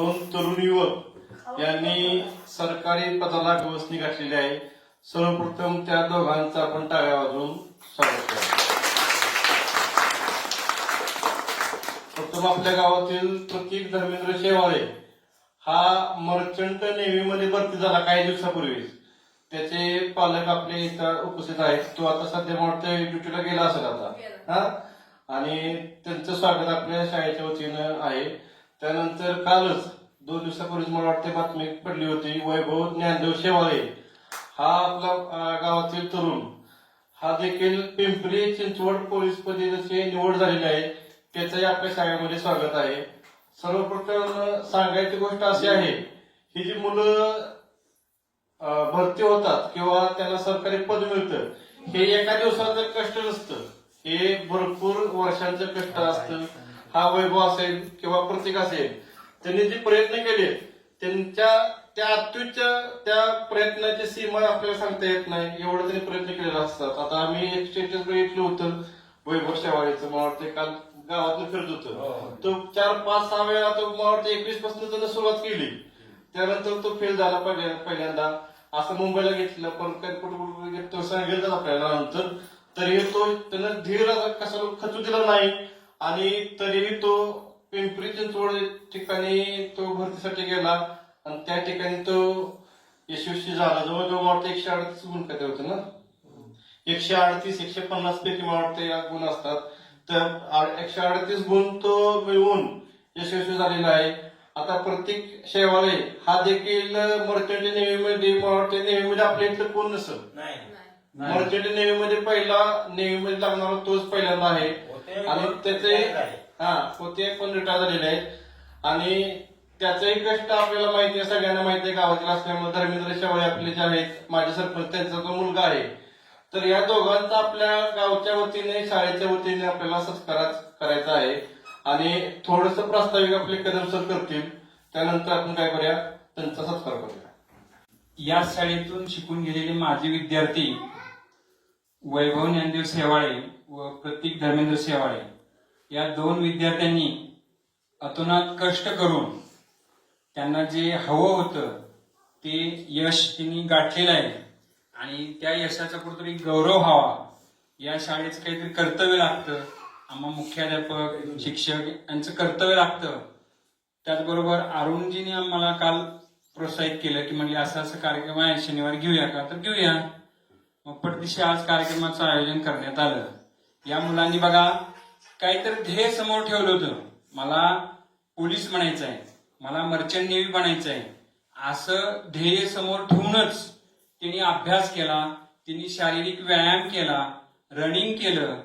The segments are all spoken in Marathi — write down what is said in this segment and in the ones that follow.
दोन तरुण युवक यांनी सरकारी पदाला गवसणी घातलेली आहे. सर्वप्रथम त्या दोघांचा आपण टाळ्या वाजवून स्वागत करू. प्रथम आपल्या गावातील प्रतीक धर्मेंद्र शेवाळे हा मर्चंट नेव्हीमध्ये भरती झाला काही दिवसापूर्वीच. त्याचे पालक आपले इथं उपस्थित आहेत. तो आता सध्या मोठ्या ड्युटीला गेला असेल आता हा, आणि त्यांचं स्वागत आपल्या शाळेच्या वतीनं आहे. त्यानंतर कालच 2 दिवसापूर्वी मला वाटते बातमी पडली होती, वैभव ज्ञानदेव शेवाळे हा आपला गावातील तरुण हा देखील पिंपरी चिंचवड पोलीस पदाची निवड झालेली आहे. त्याचंही आपल्या शाळेमध्ये स्वागत आहे. सर्वप्रथम सांगायची गोष्ट अशी आहे, ही जी मुलं भरती होतात किंवा त्यांना सरकारी पद मिळतं, हे एका दिवसाचं कष्ट नसतं, हे भरपूर वर्षांचं कष्ट असतं. हा वैभव असेल किंवा प्रतीक असेल, त्यांनी जे प्रयत्न केले त्यांच्या त्या अत्युच्च त्या प्रयत्नाची सीमा आपल्याला सांगता येत नाही, एवढं त्यांनी प्रयत्न केलेला असतात. आता आम्ही एक स्टेटस बघितलं होतं वैभव शेवाळेचं, मला वाटतं काल गावातून फिरत होतं. तो 4-5-6 वेळा तो मला वाटतं 21 पासून त्यानं सुरुवात केली. त्यानंतर तो फेल झाला पहिल्यांदा, असं मुंबईला घेतलं, पण तो सांगितलं आपल्याला नंतर. तरीही तो त्यानं धीर कसा खचू दिला नाही आणि तरीही तो पिंपरी चिंचवड ठिकाणी तो भरतीसाठी गेला आणि त्या ठिकाणी तो यशस्वी झाला. जवळजवळ मला वाटतं 138 गुण काय होते ना, 138-150 पैकी मला वाटतं गुण असतात. तर 138 गुण तो मिळवून यशस्वी झालेला आहे. आता प्रतीक शेवाळे हा देखील मर्चंट नेव्हीमध्ये, मला वाटतं नेव्हीमध्ये आपल्या इथलं कोण नसत, मर्चंट नेव्हीमध्ये पहिला नेव्हीमध्ये लागणारा तोच पहिल्यांदा आहे. आणि त्याचे होते पण रिटायर झालेले आहेत आणि त्याचंही कष्ट आपल्याला माहिती आहे, सगळ्यांना माहिती आहे गावातील असल्यामुळे. धर्मेंद्र शेवाळे आपले जे आहेत माझे सरपंच, त्यांचा जो मुलगा आहे. तर या दोघांचा आपल्या गावच्या वतीने शाळेच्या वतीने आपल्याला सत्कार करायचा आहे आणि थोडस प्रास्ताविक आपले कदम सर करतील, त्यानंतर आपण काय करूया, त्यांचा सत्कार करूया. या शाळेतून शिकून गेलेले माजी विद्यार्थी वैभव ज्ञानदेव शेवाळे व प्रतीक धर्मेंद्र शेवाळे या 2 विद्यार्थ्यांनी अतोनात कष्ट करून त्यांना जे हवं होतं ते यश त्यांनी गाठलेलं आहे आणि त्या यशाचा कुठेतरी गौरव व्हावा, या शाळेचं काहीतरी कर्तव्य लागतं. आम्हा मुख्याध्यापक, शिक्षक यांचं कर्तव्य लागतं. त्याचबरोबर अरुणजींनी आम्हाला काल प्रोत्साहित केलं की म्हणजे असं असं कार्यक्रम आहे, शनिवारी घेऊया का, तर घेऊया. मग पटदिशी आज कार्यक्रमाचं आयोजन करण्यात आलं. या मुलांनी बघा काहीतरी ध्येय समोर ठेवलं होतं, मला पोलीस बनायचं आहे, मला मर्चंट नेव्ही बनायचं आहे, असं ध्येय समोर ठेवूनच त्यांनी अभ्यास केला, त्यांनी शारीरिक व्यायाम केला, रनिंग केलं,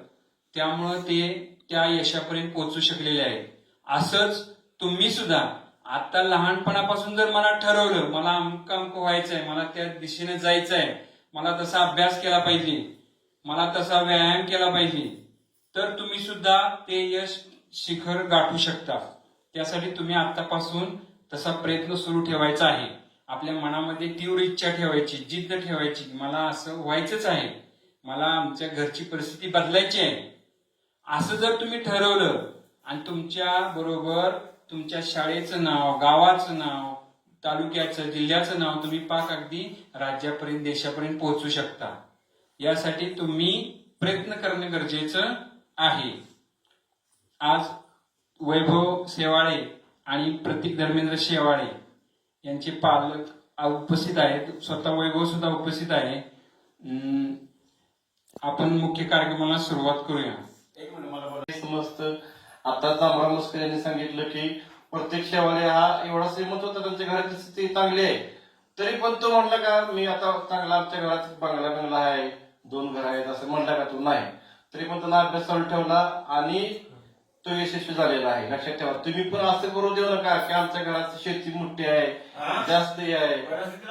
त्यामुळं ते त्या यशापर्यंत पोहोचू शकलेले आहेत. असंच तुम्ही सुद्धा आता लहानपणापासून जर मला ठरवलं मला अमुक व्हायचंय, मला त्या दिशेने जायचंय, मला तसा अभ्यास केला पाहिजे, मला तसा व्यायाम केला पाहिजे, तर तुम्ही सुद्धा ते यश शिखर गाठू शकता. त्यासाठी तुम्ही आतापासून तसा प्रयत्न सुरू ठेवायचा आहे. आपल्या मनामध्ये तीव्र इच्छा ठेवायची, जिद्द ठेवायची, मला असं व्हायचंच आहे, मला आमच्या घरची परिस्थिती बदलायची आहे. असं जर तुम्ही ठरवलं आणि तुमच्या बरोबर तुमच्या शाळेचं नाव, गावाचं नाव, तालुक्याचं, जिल्ह्याचं नाव तुम्ही पाक अगदी राज्यापर्यंत, देशापर्यंत पोहोचू शकता. यासाठी तुम्ही प्रयत्न करणं गरजेचं आहे. आज वैभव शेवाळे आणि प्रतीक धर्मेंद्र शेवाळे यांचे पालक उपस्थित आहेत, स्वतः वैभव सुद्धा उपस्थित आहे. आपण मुख्य कार्यक्रमाला सुरुवात करूया. एक मिनिट, मला समजतं आता तांबरा मस्कर यांनी सांगितलं की प्रत्येक शेवाळे हा एवढा श्रीमंत होता, त्यांच्या घराची स्थिती चांगली आहे, तरी पण तो म्हणला का मी आता चांगला, आमच्या घरात बंगला आहे, 2 घर आहेत, असं म्हणला का तो नाही. तरी पण त्यांना अभ्यास चालू ठेवला आणि तो यशस्वी झालेला आहे. लक्षात ठेवा, तुम्ही पण असं करू देऊ नका की आमच्या घरात शेती मोठी आहे, जास्त आहे,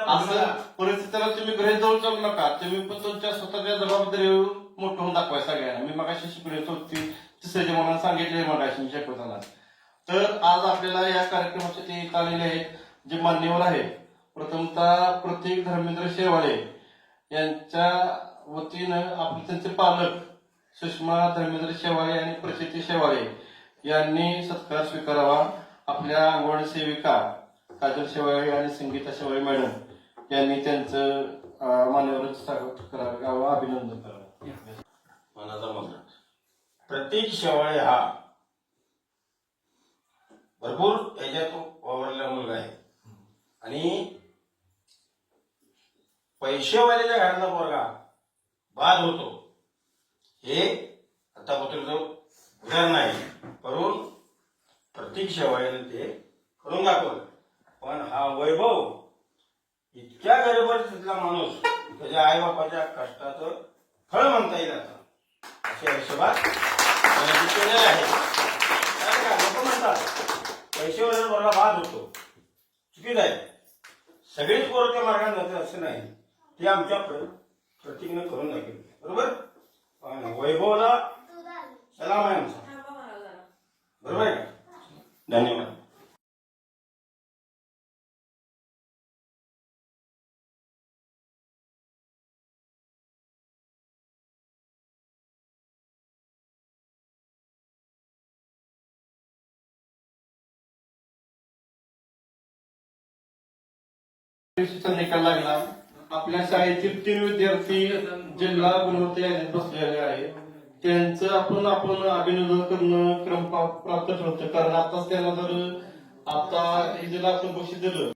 असं परिस्थितीला तुम्ही घरी जाऊन चालू नका. तुम्ही पण तुमच्या स्वतःच्या जबाबदारीवर मोठं होऊन दाखवाय सगळ्यांना. मी मगाशी शिकवली होती, तिसऱ्याच्या मनाला सांगितले मगाशी शिकवताना. तर आज आपल्याला या कार्यक्रमाचे ते इथं आलेले आहेत जे मान्यवर आहेत. प्रथमतः प्रतीक धर्मेंद्र शेवाळे यांच्या वतीनं आपले त्यांचे पालक सुषमा धर्मेंद्र शेवाळे आणि प्रचिती शेवाळे यांनी सत्कार स्वीकारावा. आपल्या अंगणवाडी सेविका काजल शेवाळे आणि संगीता शेवाळे मॅडम यांनी त्यांचं मान्यवर स्वागत करावं, अभिनंदन करावं. मनाचा मुद्दा. प्रतीक शेवाळे हा भरपूर याच्यात वावरलेला मुलगा आहे आणि पैसेवाल्याच्या घरातला पोरगा बाद होतो हे आतापर्यंत उदाहरण आहे, करून प्रतीक शेवाळेने ते करून दाखवलं. पण हा वैभव इतक्या गरीब परिस्थितीतला माणूस त्याच्या आई बापाच्या कष्टाचं फळ म्हणता येईल आता अशा हिशोबात केलेलं आहे. लोक म्हणतात पैशावर बरोबर बाद होतो, चुकीच आहे. सगळीच पोरं त्या मार्गाने जातात असं नाही, ते आमच्या प्रतीकनं करून दाखवलं. बरोबर. वैभवला सलाम आहे आमचा. बरोबर आहे का? धन्यवाद. परीक्षेचा निकाल लागला. आपल्या शाळेतील 3 विद्यार्थी जिल्हा गुणवत्ता यादीत बसलेले आहे. त्यांचं आपण अभिनंदन करणं क्रम प्राप्त ठरवतं, कारण आताच त्यांना जर आता हे जर आपण बक्षीस दिलं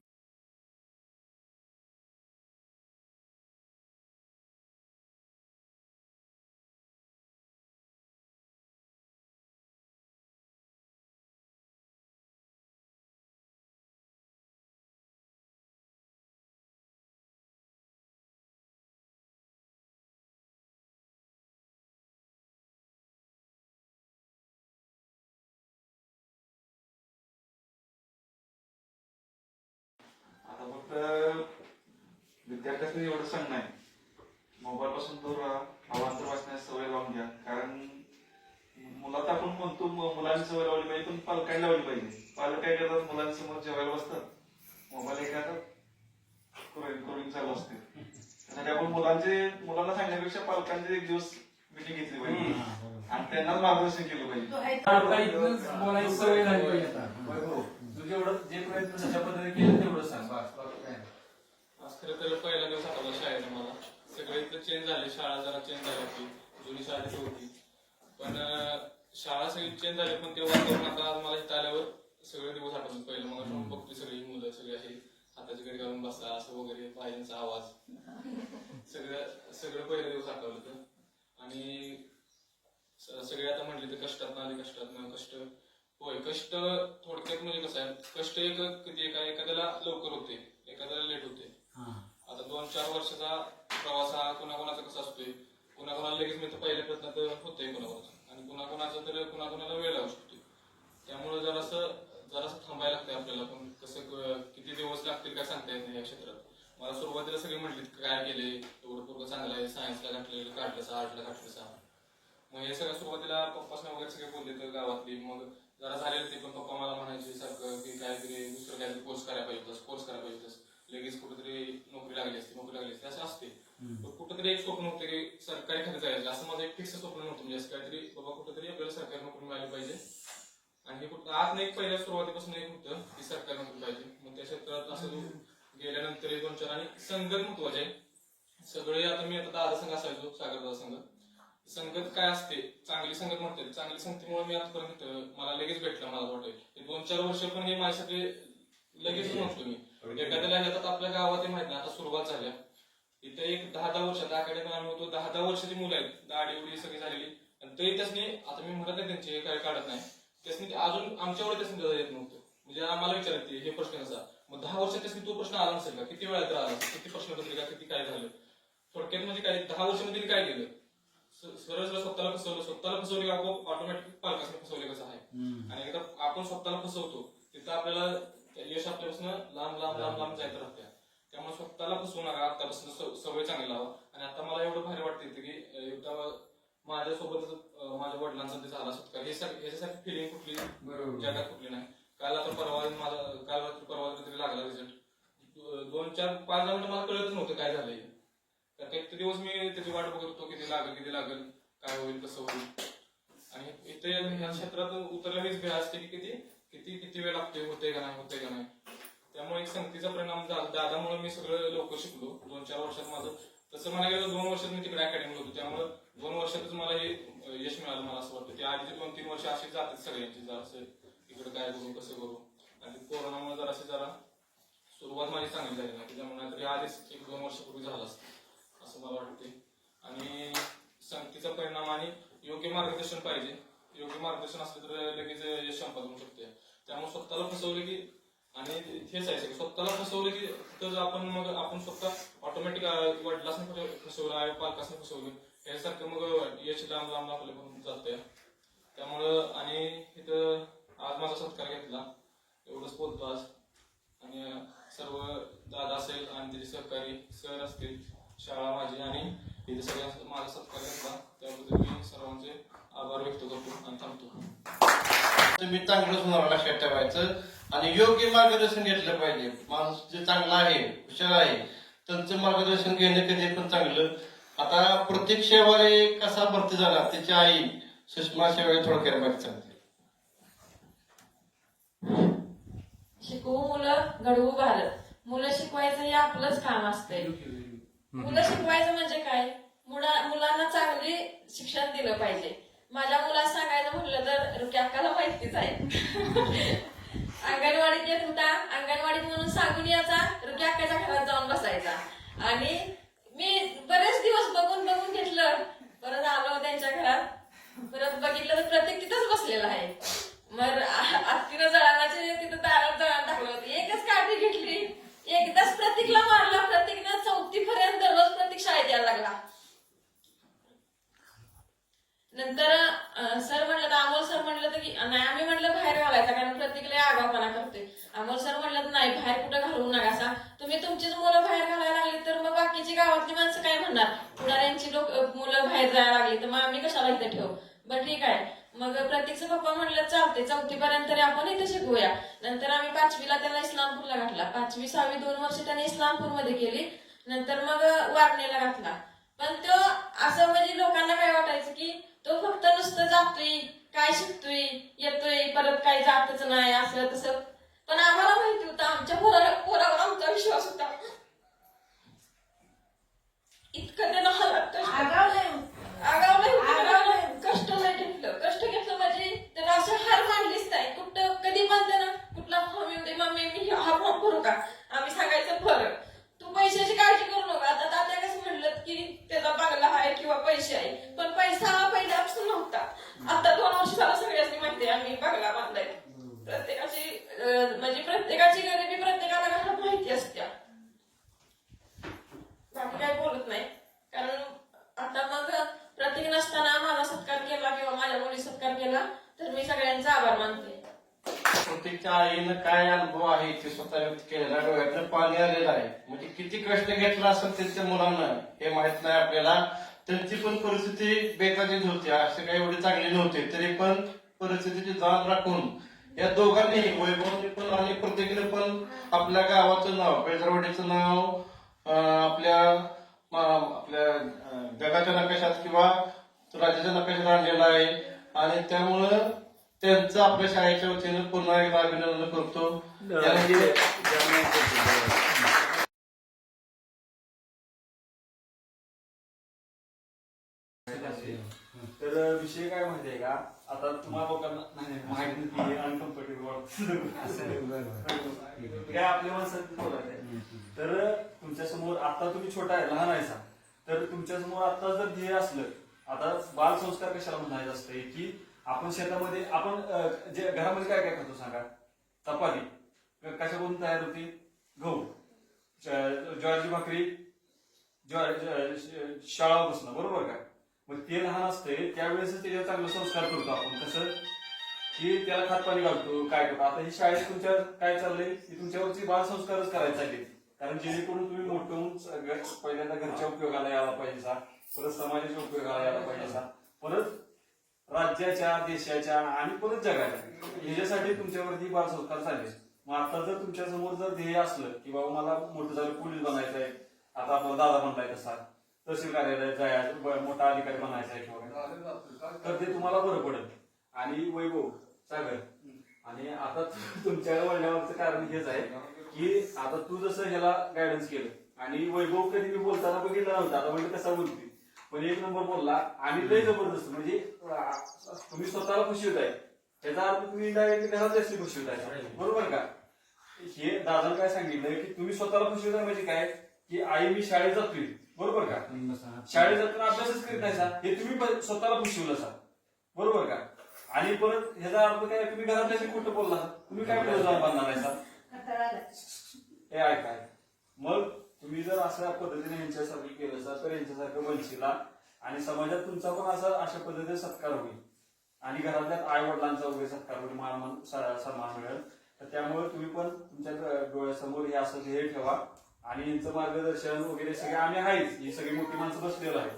आता फक्त विद्यार्थ्यांना एवढं सांगणं आहे, मोबाईल पासून दूर राहा, अवांतर वाचण्याची सवय लावून घ्या. कारण मुलात आपण म्हणतो मुलांनी सवय लावली पाहिजे, पण पालकांनी लावली पाहिजे. पालक काय करतात, मुलांसमोर जेवायला बसतात, मोबाईल एखादा करून चालू असते. त्यासाठी आपण मुलांना सांगण्यापेक्षा पालकांचे एक दिवस मिटिंग घेतली पाहिजे आणि त्यांनाच मार्गदर्शन केलं पाहिजे. बोलायची सवय झाली पाहिजे. तू जेवढं जे प्रयत्न त्याच्या पद्धतीने केलं तेवढं सांग. आज खरं तर पहिला दिवस आठवला शाळेला मला. सगळे इथं चेंज झाले, शाळा जरा चेंज झाली होती, जुनी शाळा तिथे होती. पण शाळा सगळी चेंज झाली, पण तेव्हा करून आता मला इथं आल्यावर सगळे दिवस आठवले. पहिलं मग बघतोय सगळी मुलं सगळी अशी हाताची घडी घालून बसला असं वगैरे, पाहिजेचा आवाज, सगळं पहिलं दिवस आठवलं तर. आणि सगळे आता म्हटले तर कष्टात आले, कष्ट होय. कष्ट थोडक्यात म्हणजे कसं आहे, कष्ट एखाद्याला लवकर होते, एखाद्याला लेट होते. आता 2-4 वर्षाचा प्रवास हा कुणाकुणाचा कसा असतोय, कुणाकुणाला लगेच मिळतं पहिल्या प्रयत्नात होतंय कुणाकुणाचं, आणि कुणाकुणाचा तर कुणाकुणाला वेळ लागू शकतो. त्यामुळे जरासं थांबायला लागतंय आपल्याला. पण कसं किती दिवस लागतील काय सांगता येत नाही या क्षेत्रात. मला सुरुवातीला सगळे म्हटले काय केले, एवढं पूर्ण चांगलं आहे, सायन्सला काढलं, आर्टला काढलं. मग हे सगळं सुरुवातीला पप्पासना वगैरे सगळे बोलले तर गावातली. मग जरा झालेलं ते पण पप्पा मला म्हणायचे सारखं की काहीतरी दुसरं काहीतरी कोर्स करायला पाहिजे, लगेच कुठेतरी नोकरी लागली असते असं असते. पण कुठेतरी एक स्वप्न होतं की सरकारी खाते जायचं, असं माझं एक फिक्स स्वप्न नव्हतं. म्हणजे असं काहीतरी बाबा कुठेतरी आपल्याला सरकारी नोकरी मिळाली पाहिजे. आणि हे कुठं आत नाही, पहिल्या सुरुवातीपासून एक होतं की सरकारी नोकरी पाहिजे. मग त्या क्षेत्रात असं गेल्यानंतर 2-4 आणि संगत महत्वाचे आहे. सगळे आता मी दादा संघ असायचो, सागर दादा संघ. संगत काय असते, चांगली संगत म्हणते. चांगली संगतीमुळे मी आतापर्यंत मला लगेच भेटलं. मला वाटेल 2-4 वर्ष पण हे माझ्यासाठी लगेच म्हणतो मी. एखाद्याला येतात आपल्या गावात हे माहित नाही, आता सुरुवात झाल्या. इथे एक 10-10 वर्षात आखाड्यात आम्ही होतो, 10-10 वर्षाची मुलं आहेत, दाढी उडी सगळी झालेली. आणि तरी त्यासनी आता मी म्हणत नाही त्यांचे काही काढत नाही, त्यासनी अजून आमच्यावर त्यासनी येत नव्हतं. म्हणजे आम्हाला विचारते हे प्रश्न कसा, मग 10 वर्षात त्यासनी तो प्रश्न आला नसेल का, किती वेळा तर आला, किती प्रश्न पत्रिका, किती काय झालं. थोडक्यात म्हणजे काय 10 वर्षामध्ये काय केलं, सरळ स्वतःला फसवले, ऑटोमॅटिक पालकांना फसवले कसं आहे. आणि एकदा आपण स्वतःला फसवतो तिथं आपल्याला यश आपल्यापासून लांब जायचं राहते. त्यामुळे स्वतःला फसवू नका, आतापासून सवय चांगली लावा. आणि आता मला एवढं भारी वाटते की एकदा माझ्यासोबत माझ्या वडिलांचा ते झाला सत्कार, ह्याच्यासाठी फिलिंग कुठली जगात कुठली नाही. काल रात्री परवा तरी लागला रिझल्ट. 2-4-5 मिनिटं मला कळतच नव्हतं काय झालंय. तर किती दिवस मी त्याची वाट बघत होतो, किती लागेल, काय होईल, कसं होईल. आणि इथे ह्या क्षेत्रात उतरल्यानेच भ्या असते की किती किती वेळ लागतोय, होते का नाही. त्यामुळे एक संगतीचा परिणाम झाला. दादामुळे मी सगळं लवकर शिकलो. 2-4 वर्षात माझं तसं म्हणायला गेलं 2 वर्षात मी तिकडे अकॅडमीला होतो. त्यामुळे 2 वर्षातच मला हे यश मिळालं मला असं वाटतं. ते आधीचे 2-3 वर्ष अशी जातात सगळ्यांची, जरा असं इकडे काय करू कसं करू. आणि कोरोनामुळे जरा सुरुवात माझी चांगली झाली नाही. त्याच्यामुळे तरी आधीच 1-2 वर्षापूर्वी झालं असतं असं मला वाटते. आणि संगतीचा परिणाम आणि योग्य मार्गदर्शन पाहिजे. योग्य मार्गदर्शन असलं तर लगेच यश संपादन होऊ शकते. त्यामुळे स्वतःला फसवलं की, आणि हेच आहे स्वतःला फसवलं की तर आपण स्वतः ऑटोमॅटिक वडिलांनी फसवलं, आई पालकांनी फसवलं, यासारखं मग यश लांब आपल्याकडून जातंय. त्यामुळं आणि इथं आज माझा सत्कार घेतला, एवढंच बोलतो आज. आणि सर्व दादा असेल आणि त्याचे सहकारी सर असतील, शाळा माझी, आणि इथे सगळ्या माझा सत्कार घेतला त्याबद्दल मी सर्वांचे आभार व्यक्त करतो आणि थांबतो. तुम्ही चांगलंच होणार लक्षात ठेवायचं आणि योग्य मार्गदर्शन घेतलं पाहिजे. माणूस जे चांगला आहे, हुशार आहे, त्यांचं मार्गदर्शन घेणं कधी पण चांगलं. आता प्रत्येक शेवाळे कसा भरती झाला त्याची आई सुषमा शेवाळे थोडक्यात माहिती सांगते. शिकवू मुलं, घडवू भारत. मुलं शिकवायचं हे आपलंच काम असतंय. मुलं शिकवायचं म्हणजे काय, मुलांना चांगली शिक्षण दिलं पाहिजे. माझ्या मुलाला सांगायचं म्हटलं तर रुक्या अक्काला माहितीच आहे. अंगणवाडीत येत होता, अंगणवाडीत म्हणून सांगून यायचा, रुक्या अक्काच्या घरात जाऊन बसायचा. आणि मी बरेच दिवस बघून घेतलं. परत आलो त्यांच्या घरात, परत बघितलं तर प्रत्येक तिथंच बसलेला आहे. मग आत्तीनं जळानाचे तिथं दारात जळान टाकलं होतं. एकच काठी घेतली, एकदाच प्रतीकला मारला. प्रतीकनं 4थी पर्यंत दररोज प्रतीक शाळेत यायला लागला. नंतर सर म्हणलं तर अमोल सर म्हणलं तर की नाही, आम्ही म्हणलं बाहेर घालायचा कारण प्रत्येकाला आगावपणा करतोय. अमोल सर म्हणलं तर नाही, बाहेर कुठं घालवू नका. तुम्ही तुमचीच मुलं बाहेर घालायला लागली तर मग बाकीची गावातली माणसं काय म्हणणार, पुढाऱ्यांची मुलं बाहेर जायला लागली तर मग आम्ही कशाला इथं ठेवू. बरं ठीक आहे. मग प्रत्येकचं पप्पा म्हणलं चालते, 4थी पर्यंत तरी आपण इथं शिकूया. नंतर आम्ही 5वीला त्याला इस्लामपूरला घातला. 5वी 6वी 2 वर्ष त्याने इस्लामपूरमध्ये केली. नंतर मग वारणेला घातला. पण तो असं म्हणजे लोकांना काय वाटायचं की तो फक्त नुसतं जातोय, काय शिकतोय, येतोय, परत काही जातच नाही असं तसं. पण आम्हाला माहिती होतं, आमच्या पोरावर आमचा विश्वास होता. इतकं त्यानं कष्ट नाही घेतलं. कष्ट घेतलं म्हणजे त्याला असं हार मांडलीच नाही. कुठं कधी पण त्यानं कुठला फॉर्म येऊ दे, मम्मी मी हा फॉर्म भरू का, आम्ही सांगायचं फरक, तू पैशाची काळजी करू नका. आता तात्या कसं म्हणलं की त्याचा बंगला आहे किंवा पैसे आहे, पण पैसा पहिल्यापासून नव्हता. आता 2 वर्ष झालं सगळ्यांनी माहिती आहे आम्ही बंगला बांधलाय. म्हणजे प्रत्येकाची गरिबी प्रत्येकाला घरात माहिती असत्या. बाकी काय बोलत नाही. कारण आता मग प्रत्येक नसताना माझा सत्कार केला किंवा माझ्या मुली सत्कार केला तर मी सगळ्यांचा आभार मानते. प्रत्येकच्या आईनं काय अनुभव आहे ते स्वतः व्यक्त केलेला, डोळ्यातलं पाणी आलेलं आहे. म्हणजे किती कष्ट घेतला असेल त्यांच्या मुलांना हे माहित नाही आपल्याला. त्यांची पण परिस्थिती बेताचीच होती, असे काही एवढे चांगले नव्हते. तरी पण परिस्थितीची जाण राखून या दोघांनीही, वैभवने पण आणि प्रत्येकाने पण आपल्या गावाचं नाव, बेळजरवाडीचं नाव आपल्या जगाच्या नकाशात किंवा राज्याच्या नकाशात आणलेलं आहे. आणि त्यामुळं त्यांचं आपल्या शाळेच्या वतीनं पुन्हा एकदा अभिनंदन करतो. तर विषय काय माहितीये का, आता तुम्हाला लोकांना माहिती नाही, अनकम्फर्टेबल काय आपल्या माणसात बोलायचं. तर तुमच्या समोर आता तुम्ही छोटा आहे, लहान आहे, तर तुमच्या समोर आता जर ध्येय असलं, आता बाल संस्कार कशाला म्हणायचं असतंय की आपण शेतामध्ये आपण जे घरामध्ये काय काय करतो सांगा, चपाती कशापासून तयार होती, गहू, ज्वारीची भाकरी, शाळा बसणं, बरोबर का. मग ते लहान असते त्यावेळेस त्याच्यावर चांगलं संस्कार करतो आपण, कसं की त्याला खात पाणी घालतो, काय करतो. आता ही शाळेत तुमच्या काय चाललंय की तुमच्यावरची बाल संस्कारच करायला चालले. कारण जेणेकरून तुम्ही मोठं होऊन पहिल्यांदा घरच्या उपयोगाला यायला पाहिजे, परत समाजाच्या उपयोगाला यायला पाहिजे, परत राज्याच्या, देशाच्या आणि परत जगाच्या, ह्याच्यासाठी तुमच्यावरती बाल संस्कार चालले. मग आता जर तुमच्या समोर जर ध्येय असलं की बाबा मला मोठं झालं पोलीस बनायचं आहे, आता आपला दादा बनलाय तसा तहसील कार्यालयात जायचं, मोठा अधिकारी बनायचा आहे किंवा तर ते तुम्हाला बरं पडेल. आणि वैभव, सागर, आणि आता तुमच्याकडे वळण्यामागचं कारण हेच आहे की आता तू जसं ह्याला गायडन्स केलं आणि वैभव कधी मी बोलताना बघितलं नव्हतं, आता म्हणजे कसा बोलते पण एक नंबर बोलला आणि लय जबरदस्त म्हणजे तुम्ही स्वतःला खुशी होत आहे त्याचा अर्थ तुम्ही डायरेक्टली घरात जास्त खुशी होत आहे, बरोबर का? हे दादा काय सांगितलं की तुम्ही स्वतःला खुशी होत आहे म्हणजे काय की आई मी शाळेत जातोय, बरोबर का? शाळेत जाताना अभ्यासच करीत नाही सा, हे तुम्ही स्वतःला खुशी होलं सा, बरोबर का? आणि परत ह्याचा अर्थ काय तुम्ही घरात जायचं खोटं बोलला तुम्ही काय पुढे जाऊन बांधणार आहे सा? हे ऐकाय मग तुम्ही जर अशा पद्धतीने यांच्यासारखं केलं सर तर यांच्यासारखं बनशीला आणि समाजात तुमचा पण अशा पद्धतीने सत्कार होईल आणि घरातल्या आई वडिलांचा वगैरे सत्कार होईल, सन्मान मिळेल. तर त्यामुळे तुम्ही पण तुमच्या डोळ्यासमोर हे असं ध्येय ठेवा आणि यांचं मार्गदर्शन वगैरे सगळे आम्ही आहेच, ही सगळी मोठी माणसं बसलेलं आहे.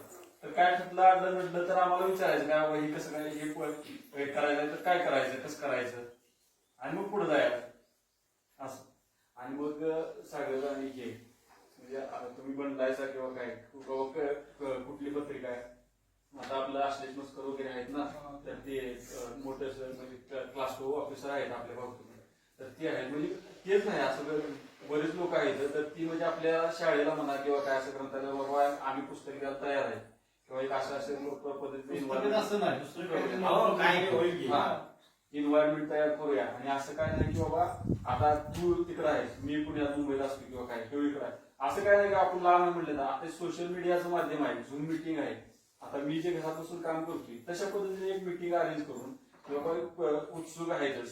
तर काय ठरलं अडलं नडलं तर आम्हाला विचारायचं काय बाबा हे कसं काय हे करायचं तर काय करायचं कसं करायचं आणि मग पुढे जायचं असं. आणि मग सागर आणि हे म्हणजे तुम्ही बनलायचा किंवा काय कुठली पत्रिका आहे आता आपलं आश्लेष मस्कर वगैरे आहेत ना, तर ते मोठे म्हणजे क्लास 2 ऑफिसर आहेत आपल्या भाऊतून, तर ते आहेत म्हणजे तेच नाही असं बरेच लोक आहेत तर ती म्हणजे आपल्या शाळेला म्हणा किंवा काय असं ग्रंथालय बाबा आम्ही पुस्तक द्यायला तयार आहे किंवा एक असं पद्धतीने इन्व्हायरमेंट तयार करूया. आणि असं काय नाही की बाबा आता तू तिकडे आहेस मी पुण्यात मुंबईला असतो किंवा काय किंवा इकडे आहे असं काय नाही की आपण लहान म्हटलं ना, आता सोशल मीडियाचं माध्यम आहे, झूम मिटिंग आहे, आता मी जे घरापासून काम करतोय तशा पद्धतीने एक मिटिंग अरेंज करून किंवा उत्सुक आहेत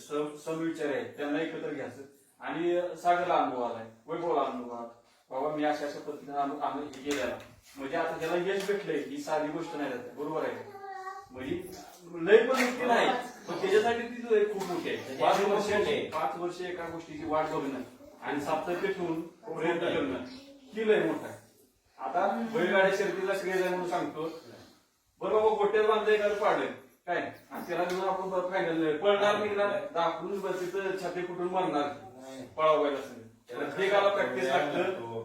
समविचार आहेत त्यांना एकत्र घ्यायचं आणि सागरला अनुभव आलाय, वैभवला अनुभव आला बाबा मी अशा पद्धतीने आम्ही हे केलेला म्हणजे आता त्याला यश भेटलंय ही साधी गोष्ट नाही जाते, बरोबर आहे? म्हणजे लय पण मोठी नाही पण त्याच्यासाठी ती खूप मोठी आहे. 5 वर्ष एका गोष्टीची वाट बघणं आणि सातत्य ठेवून प्रयत्न करणं ही लय मोठं आहे. आता बैलगाड्या शर्यतीला श्रेय आहे म्हणून सांगतो बरोबर, गोट्यात बांधलं एखादं पाडलं काय आणि त्याला घेऊन आपण फायनल पळणार निघणार दाखवून तिथं छाती कुठून मारणार पळावायला असेल. प्रत्येकाला प्रॅक्टिस लागतं,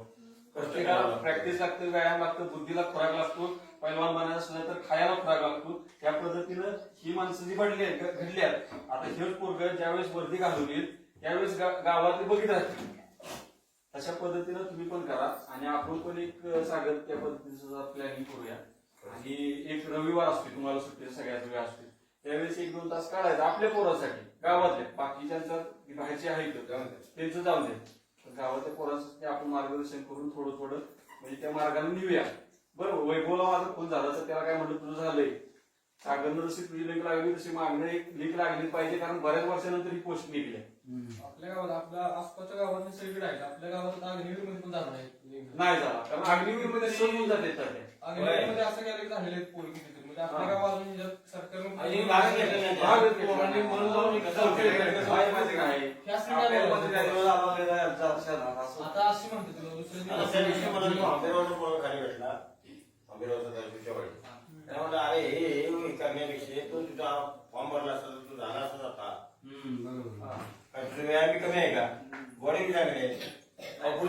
प्रत्येकाला प्रॅक्टिस लागतं, व्यायाम लागतं, बुद्धीला खुराक लागतो. पैलवान बनायचं असलं तर खायला खुराक लागतो. त्या पद्धतीनं ही माणसं जी घडल्यात आता हेच पोरग ज्यावेळेस वर्दी घालून येईल त्यावेळेस गावातले बघित राहतील. तशा पद्धतीनं तुम्ही पण करा आणि आपण पण एक सागर त्या पद्धतीचं प्लॅनिंग करूया. आणि एक रविवार असते तुम्हाला सुट्टी सगळ्यात वेळ असते त्यावेळेस 1-2 तास काढायचा आपल्या पोरासाठी गावातल्या बाकीच्यांचा बाहेरचे आहेत त्यांचं जाऊन दे गावातल्या पोरांसाठी आपण मार्गदर्शन करून थोडं थोडं म्हणजे त्या मार्गाने निघूया. बरोबर वैभवला माझा फोन झाला तर त्याला काय म्हटलं तुझं झालंय सागरनं जशी तुझी लिंक लागली तशी मागणं एक लिंक लागली पाहिजे कारण बऱ्याच वर्षानंतर ही पोस्ट निघली. आपल्या गावात आपल्या आसपासच्या गावात सगळीकडे आहे, आपल्या गावात अग्निवीर मध्ये पण झाला नाही झाला कारण अग्निवीर मध्ये समजून जाते अग्निवीर मध्ये असं काय झालेलं आहे पोरी किती म्हणजे आपल्या गावात अजून सरकारनं आता अशी म्हणते तुला दुसऱ्या अरे हे करण्यापेक्षा तो तुझा फॉर्म भरला असता तू झाला असता आता तुझं व्यायाम बी कमी आहे का बॉडी बी चांगली आहे लावून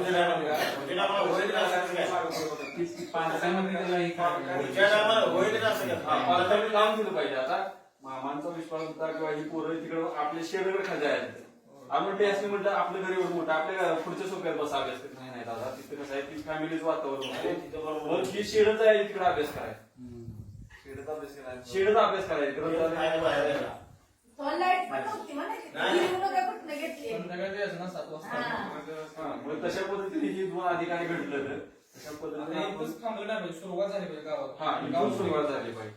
दिलं पाहिजे. आता मामांचा विश्वास होता किंवा ही पोरं तिकडे आपल्या शेडकडे खाजा आहे आम्ही टेस्ट म्हटलं आपल्या घरी एवढं मोठं आपल्या पुढच्या सोप्यात बसा अभ्यास करत नाही दादा तिथे कसं आहे ती फॅमिलीच वातावरण ही शेडच आहे तिकडे अभ्यास करायचा शेडचा अभ्यास करायचा तशा पद्धतीने ही 2 अधिकारी घडलं तर तशा पद्धतीने थांबलं नाही पाहिजे, सुरुवात झाली पाहिजे गावात. गाव सुरुवात झाली पाहिजे.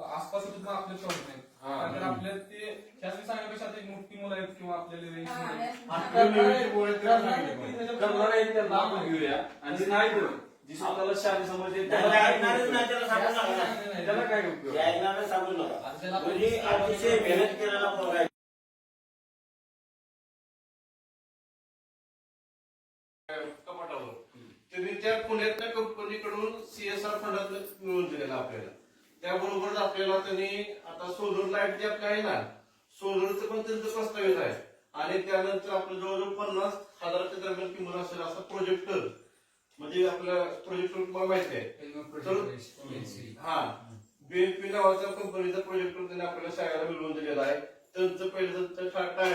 आसपास सुद्धा आपले प्रॉब्लेम आहेत कारण आपल्या ते त्याच सांगण्यापेक्षा एक मोठी मुलं आहेत किंवा करणार आहे त्यांना आपण घेऊया आणि जे नाही तर जी स्वतःला शाळेत समजते त्याला काय उपयोग सांगू नका म्हणजे अतिशय मेहनत केलेला पोरगा आहे. कपाटावर त्यांनी त्या पुण्यातल्या कंपनीकडून CSR फंडात मिळवून दिलेला आपल्याला. त्याबरोबरच आपल्याला त्यांनी आता सोलर लाईट जे आपलं आहे ना सोलरचं पण त्यांचं प्रस्तावित आहे आणि त्यानंतर आपलं जवळजवळ 50,000च्या दरम्यान किंमत असेल असा प्रोजेक्टर म्हणजे आपल्या प्रोजेक्टर तुम्हाला माहिती आहे हा BNP नावाच्या कंपनीचा प्रोजेक्टर त्यांनी आपल्याला शाळेला मिळवून दिलेला आहे. त्यांचं पहिलं तर टाळ्या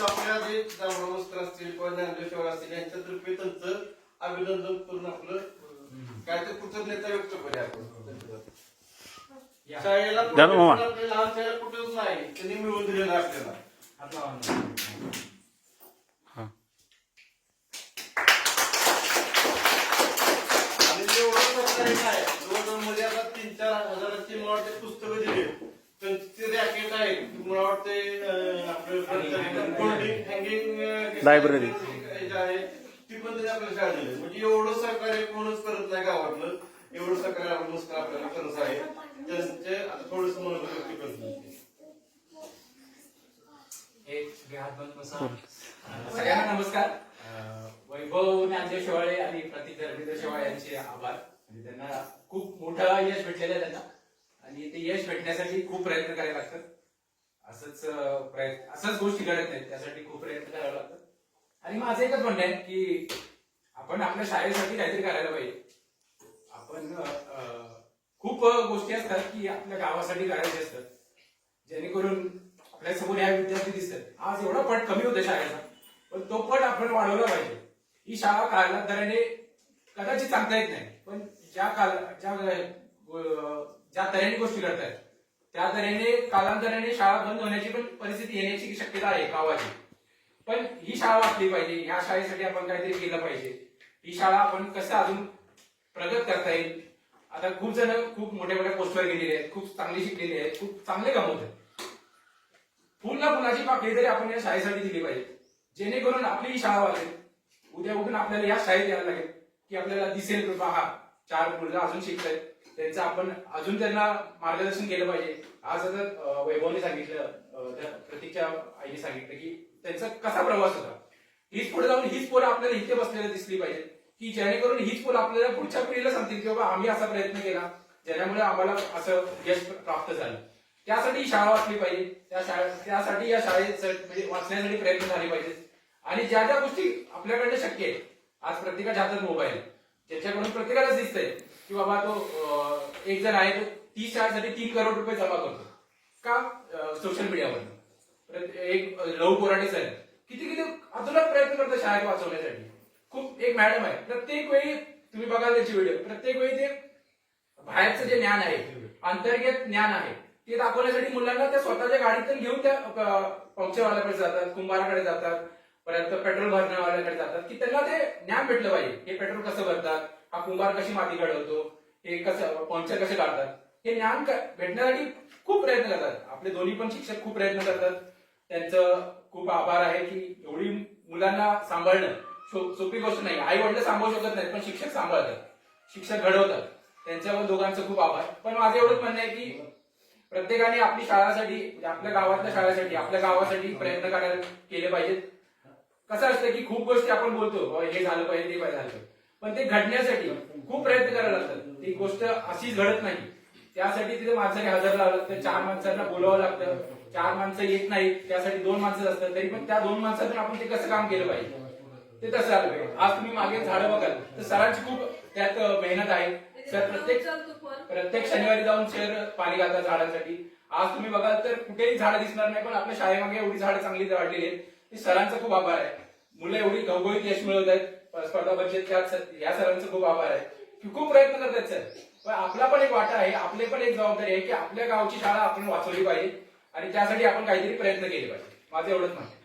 आपल्या जे जांभळा असतील किंवा ज्ञानेश्वर असतील यांच्यातर्फे त्यांचं अभिनंदन करून आपलं काय ते कृतज्ञता व्यक्त करूया आपण. शाळेला लहान शाळेला कुठेच नाही, त्यांनी मिळवून दिलेलं आपल्याला. आणि जेवढं सरकारी काय मध्ये आता 3-4 हजाराची मला वाटते पुस्तकं दिली, त्यांचे रॅकेट आहे मला वाटते आपलं कोल्डिंग हँगिंग लायब्ररी ती पण त्यांनी आपल्याला शाळा दिली. म्हणजे एवढं सरकारी कोणच करत नाही गावातलं, एवढं सरकारी आपल्याला खरंच आहे. त्यांचे आता थोडस मनोबल व्यक्त करतो. सगळ्यांना नमस्कार. वैभव ज्ञानदेव शेवाळे आणि प्रतीक धर्मेंद्र शेवाळे यांचे आभार. म्हणजे त्यांना खूप मोठं यश भेटलेलं आहे त्यांना, आणि ते यश भेटण्यासाठी खूप प्रयत्न करावे लागतात. असंच गोष्टी घडत नाहीत, त्यासाठी खूप प्रयत्न करावे लागतात. आणि माझं एकच म्हणणं आहे की आपण आपल्या शाळेसाठी काहीतरी करायला पाहिजे. आपण खूप गोष्टी असतात की आपल्या गावासाठी करायचे असतात, जेणेकरून आपल्या समोर ह्या विद्यार्थी दिसतात. आज एवढा पट कमी होता शाळेचा, पण तो पट आपण वाढवला पाहिजे. ही शाळा कालांतराने कदाचित सांगता येत नाही, पण ज्या तऱ्हेने गोष्टी घडतात त्या तऱ्हेने कालांतराने शाळा बंद होण्याची पण परिस्थिती येण्याची शक्यता आहे गावाची. पण ही शाळा वाचली पाहिजे, ह्या शाळेसाठी आपण काहीतरी केलं पाहिजे. ही शाळा आपण कसं अजून प्रगत करता येईल. आता खूप जण खूप मोठ्या मोठ्या पोस्टवर गेलेले आहेत, खूप चांगली शिकलेली आहेत, खूप चांगले कमवतात. फुलाची पाकळी तरी आपण या शाळेसाठी दिली पाहिजे, जेणेकरून आपली ही शाळा वाचेल. उद्या उठून आपल्याला या शाळेत यायला लागेल की आपल्याला दिसेल की हा 4 मुलं अजून शिकतायत, त्यांचं आपण अजून त्यांना मार्गदर्शन केलं पाहिजे. आज आता वैभवने सांगितलं, प्रतीकच्या आईने सांगितलं की त्यांचा कसा प्रवास होता. हीच पुढे जाऊन हीच पोरं आपल्याला इथे बसलेल्या दिसली पाहिजे, की जेणेकरून हीच पोरं आपल्याला पुढच्या पिढीला सांगतील की बाबा आम्ही असा प्रयत्न केला, ज्यामुळे आम्हाला असं यश प्राप्त झालं. त्यासाठी शाळा वाचली पाहिजे, त्यासाठी या शाळेत म्हणजे वाचण्यासाठी प्रयत्न झाले पाहिजे. आणि ज्या ज्या गोष्टी आपल्याकडे शक्य आहेत, आज प्रत्येकाच्या हातात मोबाईल, ज्याच्याकडून प्रत्येकालाच दिसतंय की बाबा तो एक जण आहे तो 30 शाळेसाठी 3 करोड रुपये जमा करतो का सोशल मीडियावर. एक लव कोराडे सर किती अतुलक प्रयत्न करतात शाळेत वाचवण्यासाठी. खूप एक मॅडम आहे, प्रत्येक वेळी तुम्ही बघाल त्याची व्हिडिओ, प्रत्येक वेळी ते बाहेरचं जे ज्ञान आहे, अंतर्गत ज्ञान आहे ते दाखवण्यासाठी मुलांना त्या स्वतःच्या गाडीतून घेऊन त्या पंक्चरवाल्याकडे जातात, कुंभाराकडे जातात, परत पेट्रोल भरण्यावाल्याकडे जातात, की त्यांना ते ज्ञान भेटलं पाहिजे. हे पेट्रोल कसं भरतात, हा कुंभार कशी माती घडवतो, हे कसं पंक्चर कसे काढतात, हे ज्ञान भेटण्यासाठी खूप प्रयत्न करतात. आपले दोन्ही पण शिक्षक खूप प्रयत्न करतात. त्यांचं खूप आभार आहे की एवढी मुलांना सांभाळणं सोपी गोष्ट नाही. आई वडील सांभाळू शकत नाहीत, पण शिक्षक सांभाळतात, शिक्षक घडवतात. त्यांच्यावर दोघांचं खूप आभार. पण माझं एवढंच म्हणणं आहे की प्रत्येकाने आपली शाळासाठी, आपल्या गावातल्या शाळेसाठी, आपल्या गावासाठी प्रयत्न करायला केले पाहिजेत. कसं असतं की खूप गोष्टी आपण बोलतो हे झालं पाहिजे ते पाहिजे झालं, पण ते घडण्यासाठी खूप प्रयत्न करायला लागतात. ती गोष्ट अशीच घडत नाही, त्यासाठी तिथे माणसाने हजर लावावं लागतं, 4 माणसांना बोलावं लागतं. 4 माणसं येत नाहीत, त्यासाठी 2 माणसं असतात, तरी पण त्या 2 माणसातून आपण ते कसं काम केलं पाहिजे ते तसं आलं पाहिजे. आज तुम्ही मागे झाडं बघाल तर सरांची खूप त्यात मेहनत आहे. सर प्रत्येक शनिवारी जाऊन सर पाणी घालतात झाडांसाठी. आज तुम्ही बघाल तर कुठेही झाडं दिसणार नाही, पण आपल्या शाळेमागे एवढी झाडं चांगली वाढलेली आहेत. ते सरांचा खूप आभार आहे. मुलं एवढी घवघवीत यश मिळवत आहेत स्पर्धा परीक्षेत, या सरांचा खूप आभार आहे की खूप प्रयत्न करतात सर. पण आपला पण एक वाटा आहे, आपली पण एक जबाबदारी आहे की आपल्या गावची शाळा आपण वाचवली पाहिजे आणि त्यासाठी आपण काहीतरी प्रयत्न केले पाहिजे. माझं एवढंच म्हणणं.